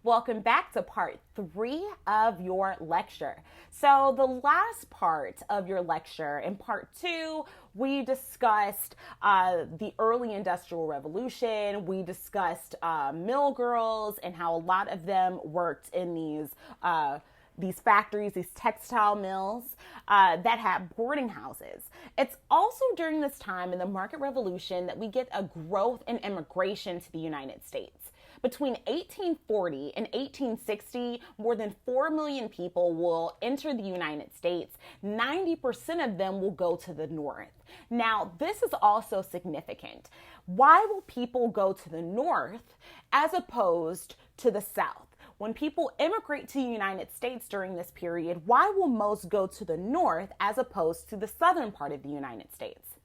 Welcome back to part 3 of your lecture. So the last part of your lecture, in part 2, we discussed the early industrial revolution. We discussed mill girls and how a lot of them worked in these factories, these textile mills that had boarding houses. It's also during this time in the market revolution that we get a growth in immigration to the United States. Between 1840 and 1860, more than 4 million people will enter the United States. 90% of them will go to the north. Now, this is also significant. Why will people go to the north as opposed to the south? When people immigrate to the United States during this period, why will most go to the north as opposed to the southern part of the United States?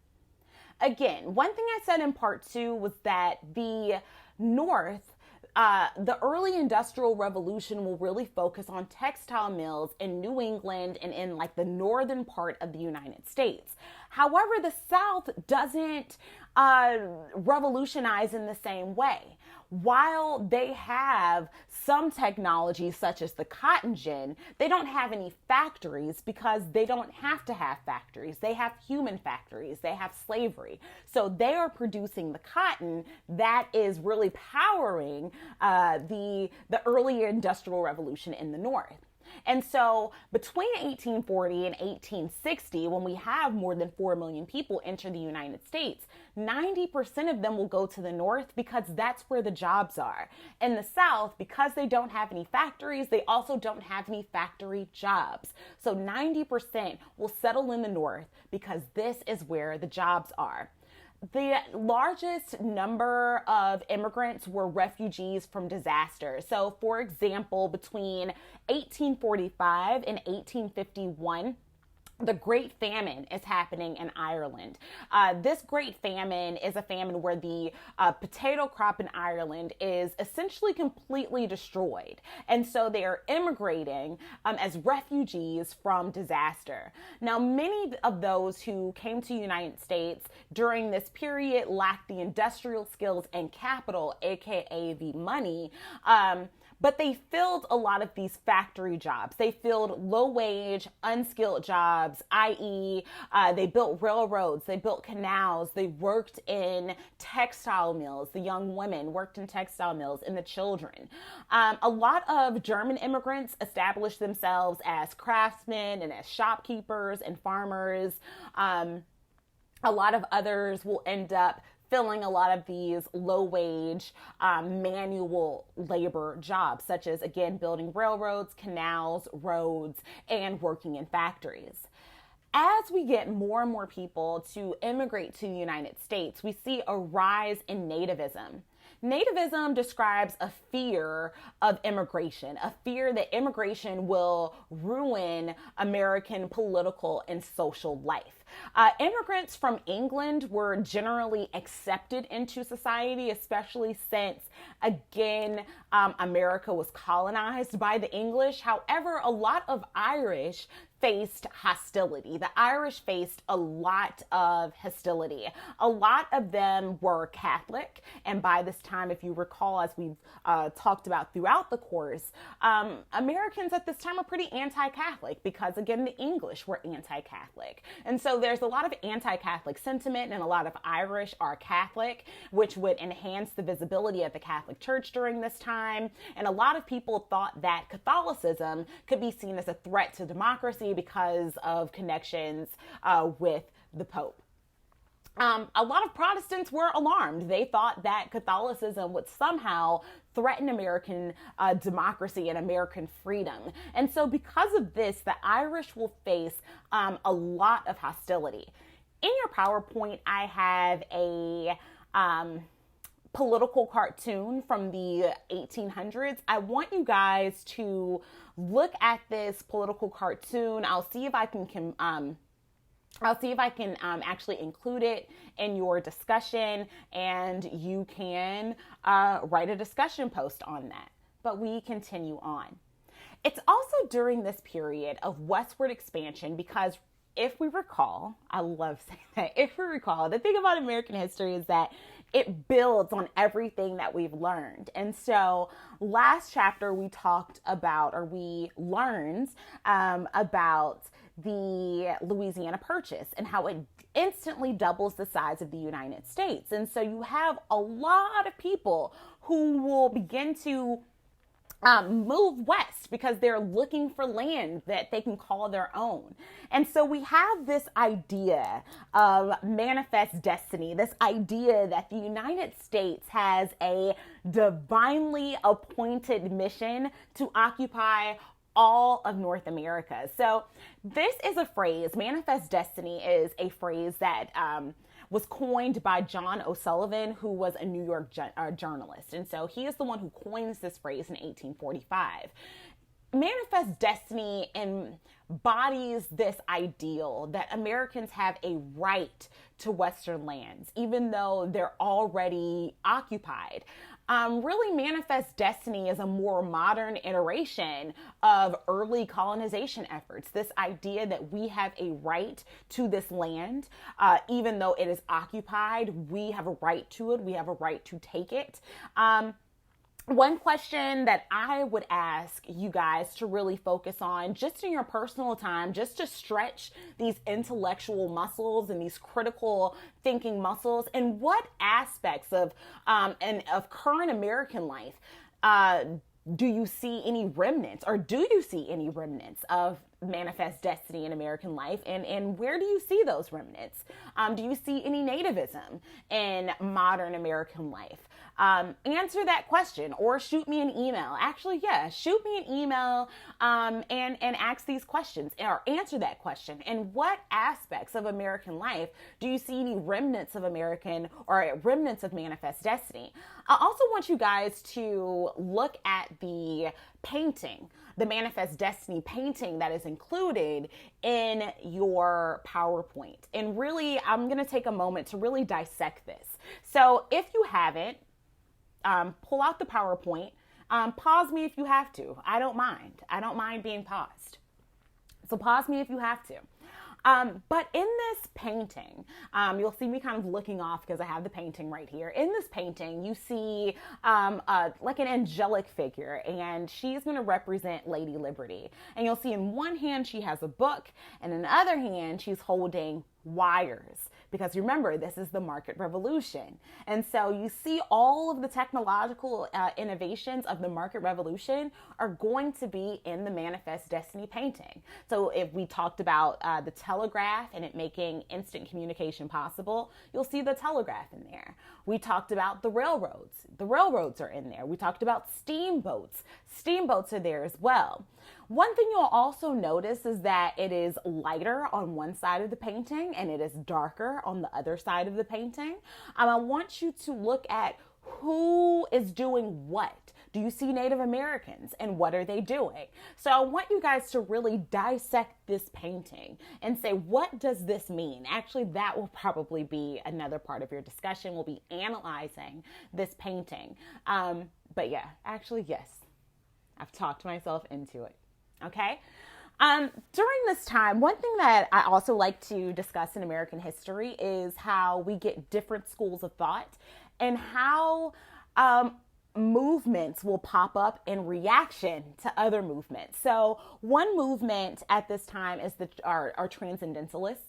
Again, one thing I said in part 2 was that the north, the early industrial revolution will really focus on textile mills in New England and in like the northern part of the United States. However, the South doesn't revolutionize in the same way. While they have some technology such as the cotton gin, they don't have any factories because they don't have to have factories. They have human factories. They have slavery. So they are producing the cotton that is really powering the early industrial revolution in the North. And so between 1840 and 1860, when we have more than 4 million people enter the United States, 90% of them will go to the north because that's where the jobs are. In the South, because they don't have any factories, they also don't have any factory jobs. So 90% will settle in the north because this is where the jobs are. The largest number of immigrants were refugees from disaster. So, for example, between 1845 and 1851, the Great Famine is happening in Ireland. This Great Famine is a famine where the potato crop in Ireland is essentially completely destroyed. And so they are immigrating as refugees from disaster. Now, many of those who came to the United States during this period lacked the industrial skills and capital, aka the money, but they filled a lot of these factory jobs. They filled low-wage, unskilled jobs, i.e., they built railroads, they built canals, they worked in textile mills. The young women worked in textile mills, and the children. A lot of German immigrants established themselves as craftsmen and as shopkeepers and farmers. A lot of others will end up filling a lot of these low-wage manual labor jobs, such as, again, building railroads, canals, roads, and working in factories. As we get more and more people to immigrate to the United States, we see a rise in nativism. Nativism describes a fear of immigration, a fear that immigration will ruin American political and social life. Immigrants from England were generally accepted into society, especially since, again, America was colonized by the English. However, a lot of Irish faced hostility. The Irish faced a lot of hostility. A lot of them were Catholic, and by this time, if you recall, as we've talked about throughout the course, Americans at this time are pretty anti-Catholic because, again, the English were anti-Catholic. And so there's a lot of anti-Catholic sentiment, and a lot of Irish are Catholic, which would enhance the visibility of the Catholic Church during this time. And a lot of people thought that Catholicism could be seen as a threat to democracy because of connections with the Pope. A lot of Protestants were alarmed. They thought that Catholicism would somehow threaten American democracy and American freedom. And so because of this, the Irish will face a lot of hostility. In your PowerPoint, I have a political cartoon from the 1800s. I want you guys to look at this political cartoon. I'll see if I can actually include it in your discussion, and you can write a discussion post on that. But we continue on. It's also during this period of westward expansion because if we recall, I love saying that, if we recall, the thing about American history is that it builds on everything that we've learned. And so last chapter we talked about, or we learned about the Louisiana Purchase and how it instantly doubles the size of the United States. And so you have a lot of people who will begin to move west because they're looking for land that they can call their own. And so we have this idea of manifest destiny, this idea that the United States has a divinely appointed mission to occupy all of North America. So this is a phrase, manifest destiny is a phrase that was coined by John O'Sullivan, who was a New York journalist. And so he is the one who coins this phrase in 1845. Manifest destiny embodies this ideal that Americans have a right to Western lands, even though they're already occupied. Really, manifest destiny is a more modern iteration of early colonization efforts. This idea that we have a right to this land, even though it is occupied, we have a right to it. We have a right to take it. One question that I would ask you guys to really focus on just in your personal time, just to stretch these intellectual muscles and these critical thinking muscles, and what aspects of current American life do you see any remnants, or do you see any remnants of manifest destiny in American life, and where do you see those remnants? Do you see any nativism in modern American life? Answer that question, or shoot me an email. Actually, yeah, shoot me an email and ask these questions, or answer that question. And what aspects of American life do you see any remnants of American, or remnants of manifest destiny? I also want you guys to look at the painting, the manifest destiny painting that is included in your PowerPoint. And really, I'm going to take a moment to really dissect this. So if you haven't, pull out the PowerPoint, pause me if you have to. I don't mind. I don't mind being paused. So pause me if you have to. But in this painting, you'll see me kind of looking off because I have the painting right here. In this painting, you see like an angelic figure, and she's going to represent Lady Liberty. And you'll see in one hand she has a book, and in the other hand she's holding wires, because remember, this is the market revolution. And so you see all of the technological innovations of the market revolution are going to be in the manifest destiny painting. So if we talked about the telegraph and it making instant communication possible, you'll see the telegraph in there. We talked about the railroads. The railroads are in there. We talked about steamboats. Steamboats are there as well. One thing you'll also notice is that it is lighter on one side of the painting and it is darker on the other side of the painting. I want you to look at who is doing what. Do you see Native Americans, and what are they doing? So I want you guys to really dissect this painting and say, what does this mean? Actually, that will probably be another part of your discussion. We'll be analyzing this painting. But yeah, actually, yes, I've talked myself into it. Okay. During this time, one thing that I also like to discuss in American history is how we get different schools of thought and how movements will pop up in reaction to other movements. So one movement at this time is our transcendentalists.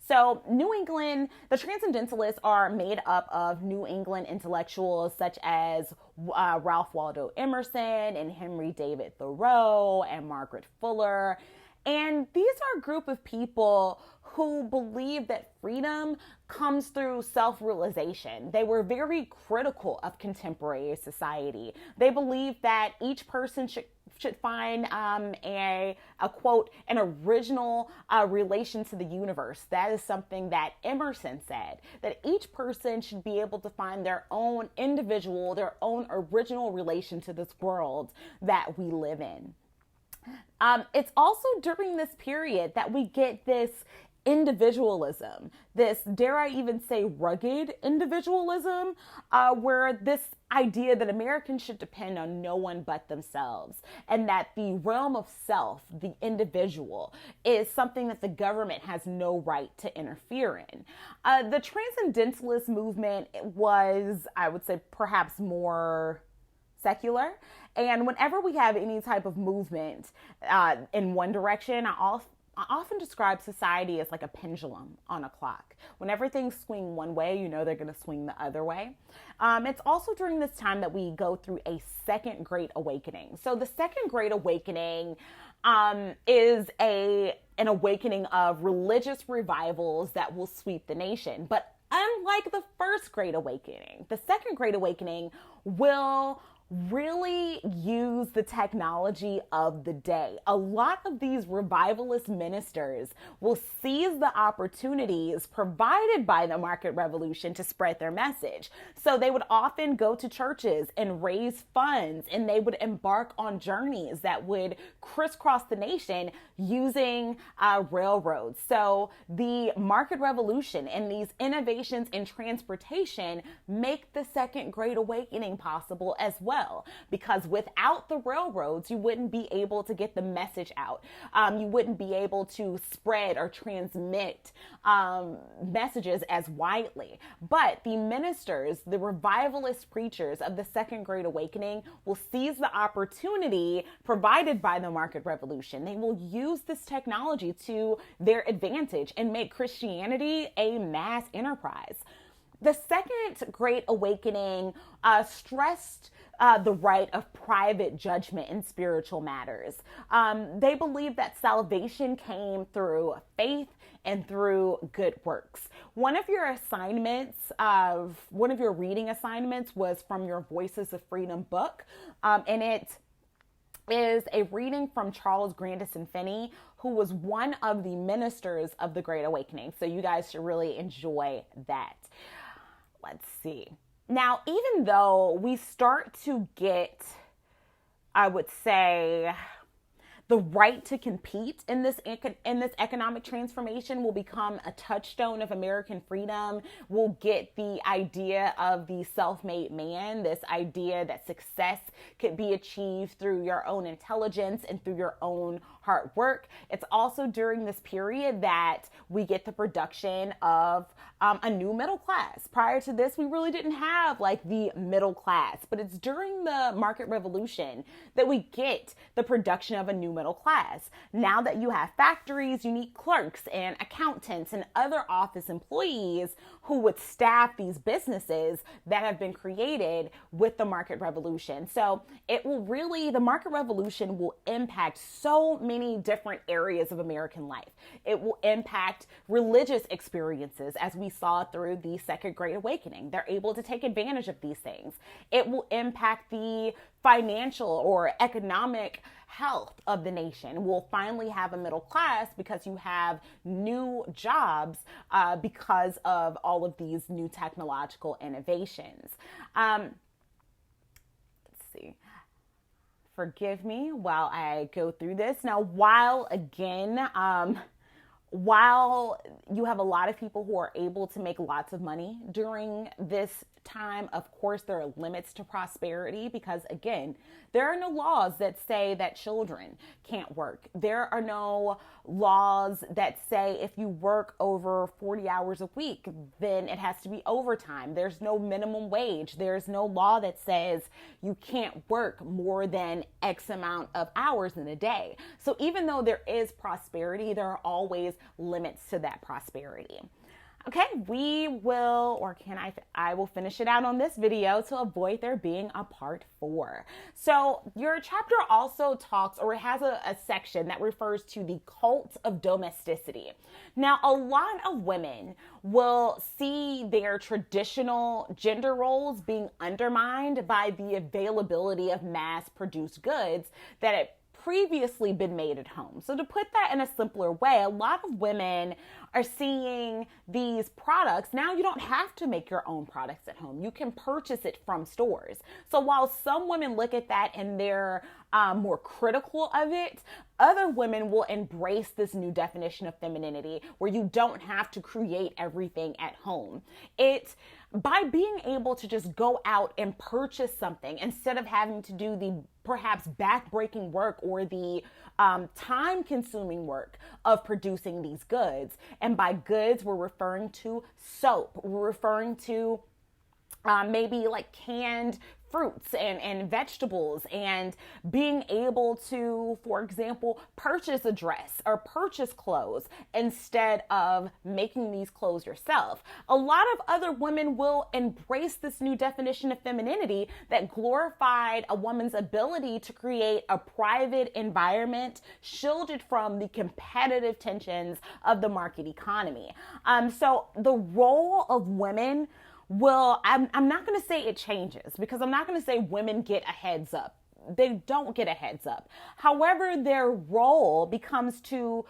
So New England, the transcendentalists are made up of New England intellectuals such as Ralph Waldo Emerson and Henry David Thoreau and Margaret Fuller. And these are a group of people who believe that freedom comes through self-realization. They were very critical of contemporary society. They believe that each person should find a quote, an original relation to the universe. That is something that Emerson said, that each person should be able to find their own individual, their own original relation to this world that we live in. It's also during this period that we get this individualism, this, dare I even say, rugged individualism, where this idea that Americans should depend on no one but themselves, and that the realm of self, the individual, is something that the government has no right to interfere in. The transcendentalist movement was, I would say, perhaps more secular. And whenever we have any type of movement in one direction, I often describe society as like a pendulum on a clock. Whenever things swing one way, you know they're going to swing the other way. It's also during this time that we go through a second Great Awakening. So the second Great Awakening is an awakening of religious revivals that will sweep the nation. But unlike the first Great Awakening, the second Great Awakening will really use the technology of the day. A lot of these revivalist ministers will seize the opportunities provided by the market revolution to spread their message. So they would often go to churches and raise funds, and they would embark on journeys that would crisscross the nation using railroads. So the market revolution and these innovations in transportation make the second Great Awakening possible as well. Because without the railroads, you wouldn't be able to get the message out. You wouldn't be able to spread or transmit messages as widely. But the ministers, the revivalist preachers of the second Great Awakening, will seize the opportunity provided by the market revolution. They will use this technology to their advantage and make Christianity a mass enterprise. The second Great Awakening stressed the right of private judgment in spiritual matters. They believed that salvation came through faith and through good works. One of your reading assignments was from your Voices of Freedom book, and it is a reading from Charles Grandison Finney, who was one of the ministers of the Great Awakening. So you guys should really enjoy that. Let's see. Now, even though we start to get, I would say, the right to compete in this economic transformation will become a touchstone of American freedom. We'll get the idea of the self-made man, this idea that success could be achieved through your own intelligence and through your own hard work. It's also during this period that we get the production of a new middle class. Prior to this, we really didn't have like the middle class, but it's during the market revolution that we get the production of a new middle class. Now that you have factories, you need clerks and accountants and other office employees who would staff these businesses that have been created with the market revolution. So the market revolution will impact so many different areas of American life. It will impact religious experiences, as we saw through the Second Great Awakening. They're able to take advantage of these things. It will impact the financial or economic health of the nation. We'll finally have a middle class because you have new jobs because of all of these new technological innovations. Let's see. Forgive me while I go through this. Now, while you have a lot of people who are able to make lots of money during this time, of course, there are limits to prosperity because, again, there are no laws that say that children can't work. There are no laws that say if you work over 40 hours a week, then it has to be overtime. There's no minimum wage. There's no law that says you can't work more than X amount of hours in a day. So even though there is prosperity, there are always limits to that prosperity. Okay, I will finish it out on this video to avoid there being a part 4. So your chapter also talks, or it has a section that refers to the cult of domesticity. Now, a lot of women will see their traditional gender roles being undermined by the availability of mass-produced goods that it previously been made at home. So to put that in a simpler way, a lot of women are seeing these products. Now you don't have to make your own products at home. You can purchase it from stores. So while some women look at that and they're more critical of it, other women will embrace this new definition of femininity where you don't have to create everything at home. By being able to just go out and purchase something instead of having to do the perhaps backbreaking work or the time-consuming work of producing these goods. And by goods, we're referring to soap. We're referring to maybe like canned fruits and vegetables, and being able to, for example, purchase a dress or purchase clothes instead of making these clothes yourself. A lot of other women will embrace this new definition of femininity that glorified a woman's ability to create a private environment shielded from the competitive tensions of the market economy. So the role of women I'm not going to say it changes, because I'm not going to say women get a heads up. They don't get a heads up. However, their role comes to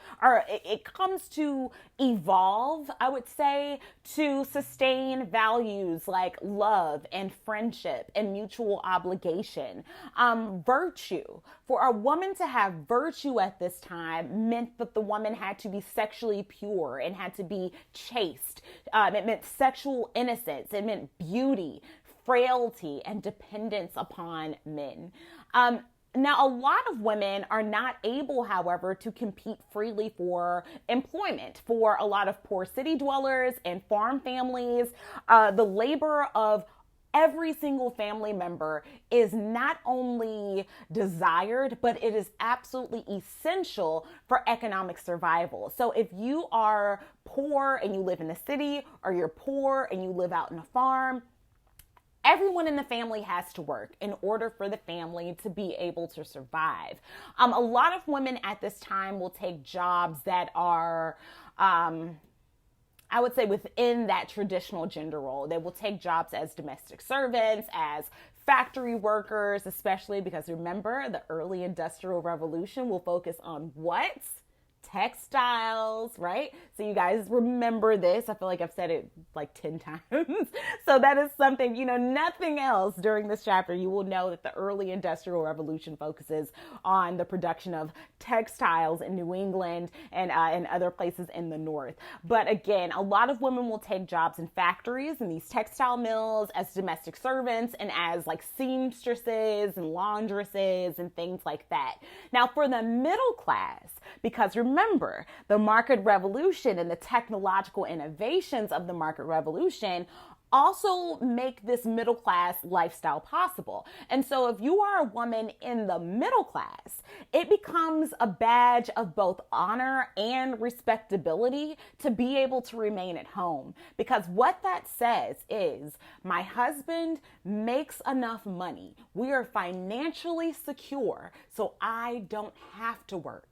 evolve, I would say, to sustain values like love and friendship and mutual obligation. Virtue. For a woman to have virtue at this time meant that the woman had to be sexually pure and had to be chaste. It meant sexual innocence. It meant beauty, frailty, and dependence upon men. Now, a lot of women are not able, however, to compete freely for employment. For a lot of poor city dwellers and farm families, the labor of every single family member is not only desired, but it is absolutely essential for economic survival. So if you are poor and you live in the city, or you're poor and you live out in a farm, everyone in the family has to work in order for the family to be able to survive. A lot of women at this time will take jobs that are, I would say, within that traditional gender role. They will take jobs as domestic servants, as factory workers, especially because, remember, the early industrial revolution will focus on what? Textiles, right? So you guys remember this. I feel like I've said it like 10 times. So that is something, nothing else during this chapter. You will know that the early industrial revolution focuses on the production of textiles in New England and in other places in the North. But again, a lot of women will take jobs in factories and these textile mills as domestic servants and as like seamstresses and laundresses and things like that. Now for the middle class, because remember, the market revolution and the technological innovations of the market revolution also make this middle class lifestyle possible. And so if you are a woman in the middle class, it becomes a badge of both honor and respectability to be able to remain at home. Because what that says is, my husband makes enough money. We are financially secure, so I don't have to work.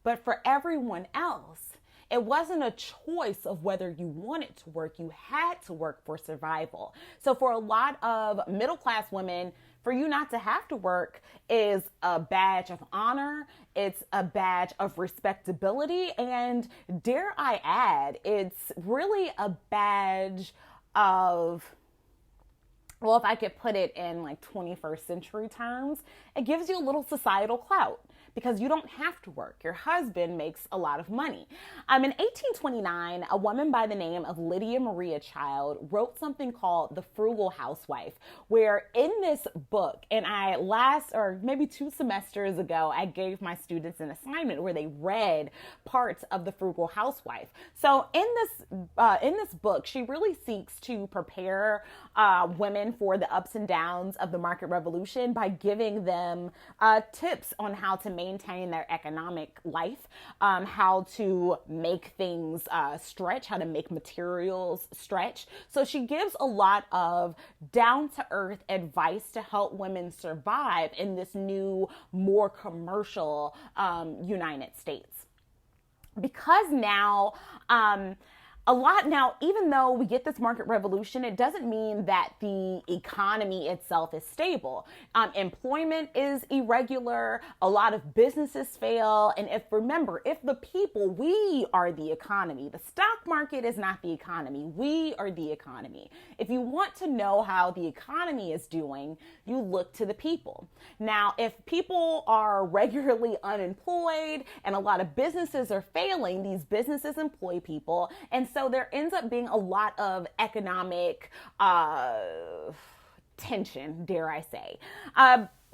But for everyone else, it wasn't a choice of whether you wanted to work. You had to work for survival. So for a lot of middle class women, for you not to have to work is a badge of honor. It's a badge of respectability. And dare I add, it's really a badge of, well, if I could put it in like 21st century terms, it gives you a little societal clout, because you don't have to work. Your husband makes a lot of money. In 1829, a woman by the name of Lydia Maria Child wrote something called The Frugal Housewife, where in this book, and maybe 2 semesters ago, I gave my students an assignment where they read parts of The Frugal Housewife. So in this book, she really seeks to prepare women for the ups and downs of the market revolution by giving them tips on how to maintain their economic life, how to make things stretch, how to make materials stretch. So she gives a lot of down-to-earth advice to help women survive in this new, more commercial United States. Because now a lot now, even though we get this market revolution, it doesn't mean that the economy itself is stable. Employment is irregular. A lot of businesses fail. And remember, if the people, we are the economy. The stock market is not the economy. We are the economy. If you want to know how the economy is doing, you look to the people. Now, if people are regularly unemployed and a lot of businesses are failing, these businesses employ people. And so there ends up being a lot of economic tension, dare I say.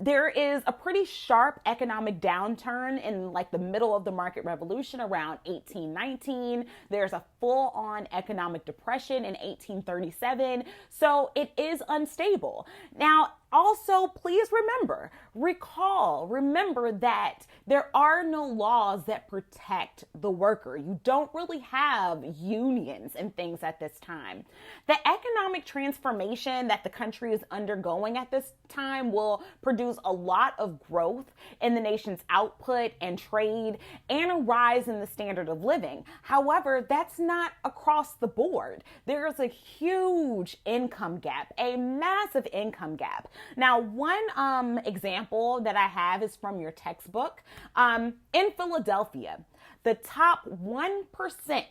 There is a pretty sharp economic downturn in like the middle of the market revolution around 1819. There's a full-on economic depression in 1837. So it is unstable. Now, also, please remember that there are no laws that protect the worker. You don't really have unions and things at this time. The economic transformation that the country is undergoing at this time will produce a lot of growth in the nation's output and trade and a rise in the standard of living. However, that's not across the board. There's a huge income gap, a massive income gap. Now, one example that I have is from your textbook. In Philadelphia, the top 1%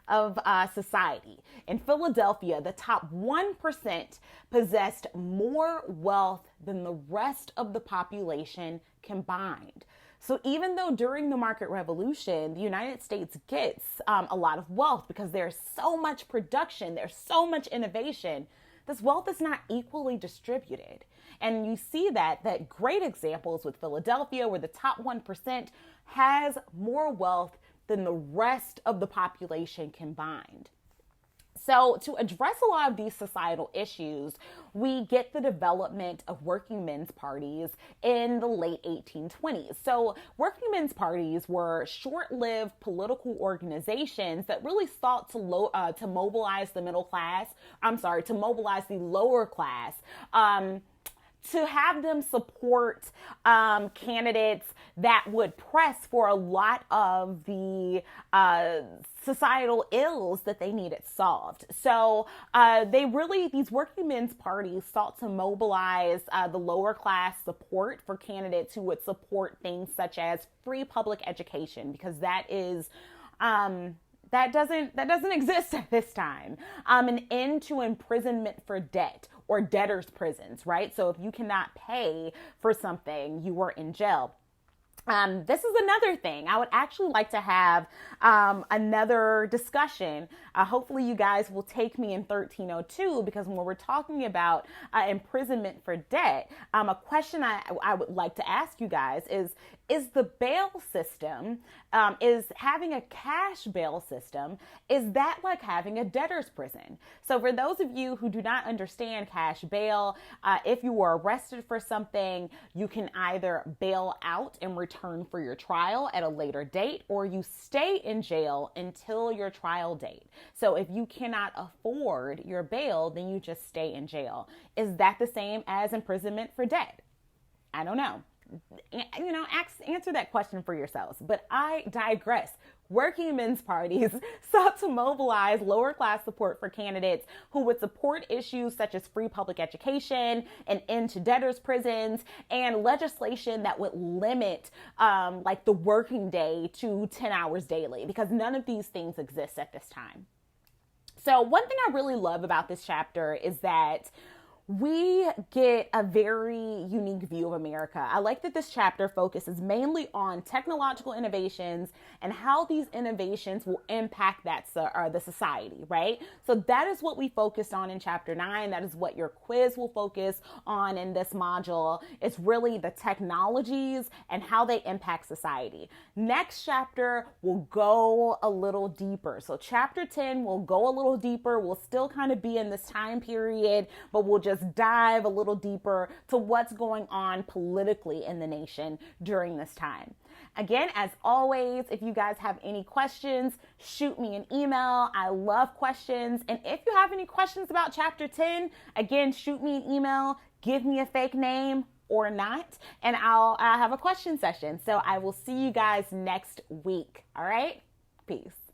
of society. In Philadelphia, the top 1% possessed more wealth than the rest of the population combined. So even though during the market revolution, the United States gets a lot of wealth because there's so much production, there's so much innovation, this wealth is not equally distributed. And you see that great examples with Philadelphia, where the top 1% has more wealth than the rest of the population combined. So to address a lot of these societal issues, we get the development of working men's parties in the late 1820s. So working men's parties were short-lived political organizations that really sought to mobilize the mobilize the lower class, to have them support candidates that would press for a lot of the societal ills that they needed solved. So these working men's parties sought to mobilize the lower class support for candidates who would support things such as free public education, because that doesn't exist at this time. An end to imprisonment for debt, or debtors' prisons, right? So if you cannot pay for something, you were in jail. This is another thing. I would actually like to have another discussion. Hopefully you guys will take me in 1302, because when we're talking about imprisonment for debt, a question I would like to ask you guys is the bail system, is having a cash bail system, is that like having a debtor's prison? So for those of you who do not understand cash bail, if you were arrested for something, you can either bail out and return for your trial at a later date, or you stay in jail until your trial date. So if you cannot afford your bail, then you just stay in jail. Is that the same as imprisonment for debt? I don't know. Answer that question for yourselves. But I digress. Working men's parties sought to mobilize lower class support for candidates who would support issues such as free public education, an end to debtors' prisons, and legislation that would limit the working day to 10 hours daily, because none of these things exist at this time. So one thing I really love about this chapter is that we get a very unique view of America. I like that this chapter focuses mainly on technological innovations and how these innovations will impact the society, right? So that is what we focused on in chapter 9. That is what your quiz will focus on in this module. It's really the technologies and how they impact society. Next chapter will go a little deeper. So chapter 10 will go a little deeper. We'll still kind of be in this time period, but we'll just dive a little deeper to what's going on politically in the nation during this time. Again, as always, if you guys have any questions, shoot me an email. I love questions. And if you have any questions about chapter 10, again, shoot me an email, give me a fake name or not, and I'll have a question session. So I will see you guys next week. All right? Peace.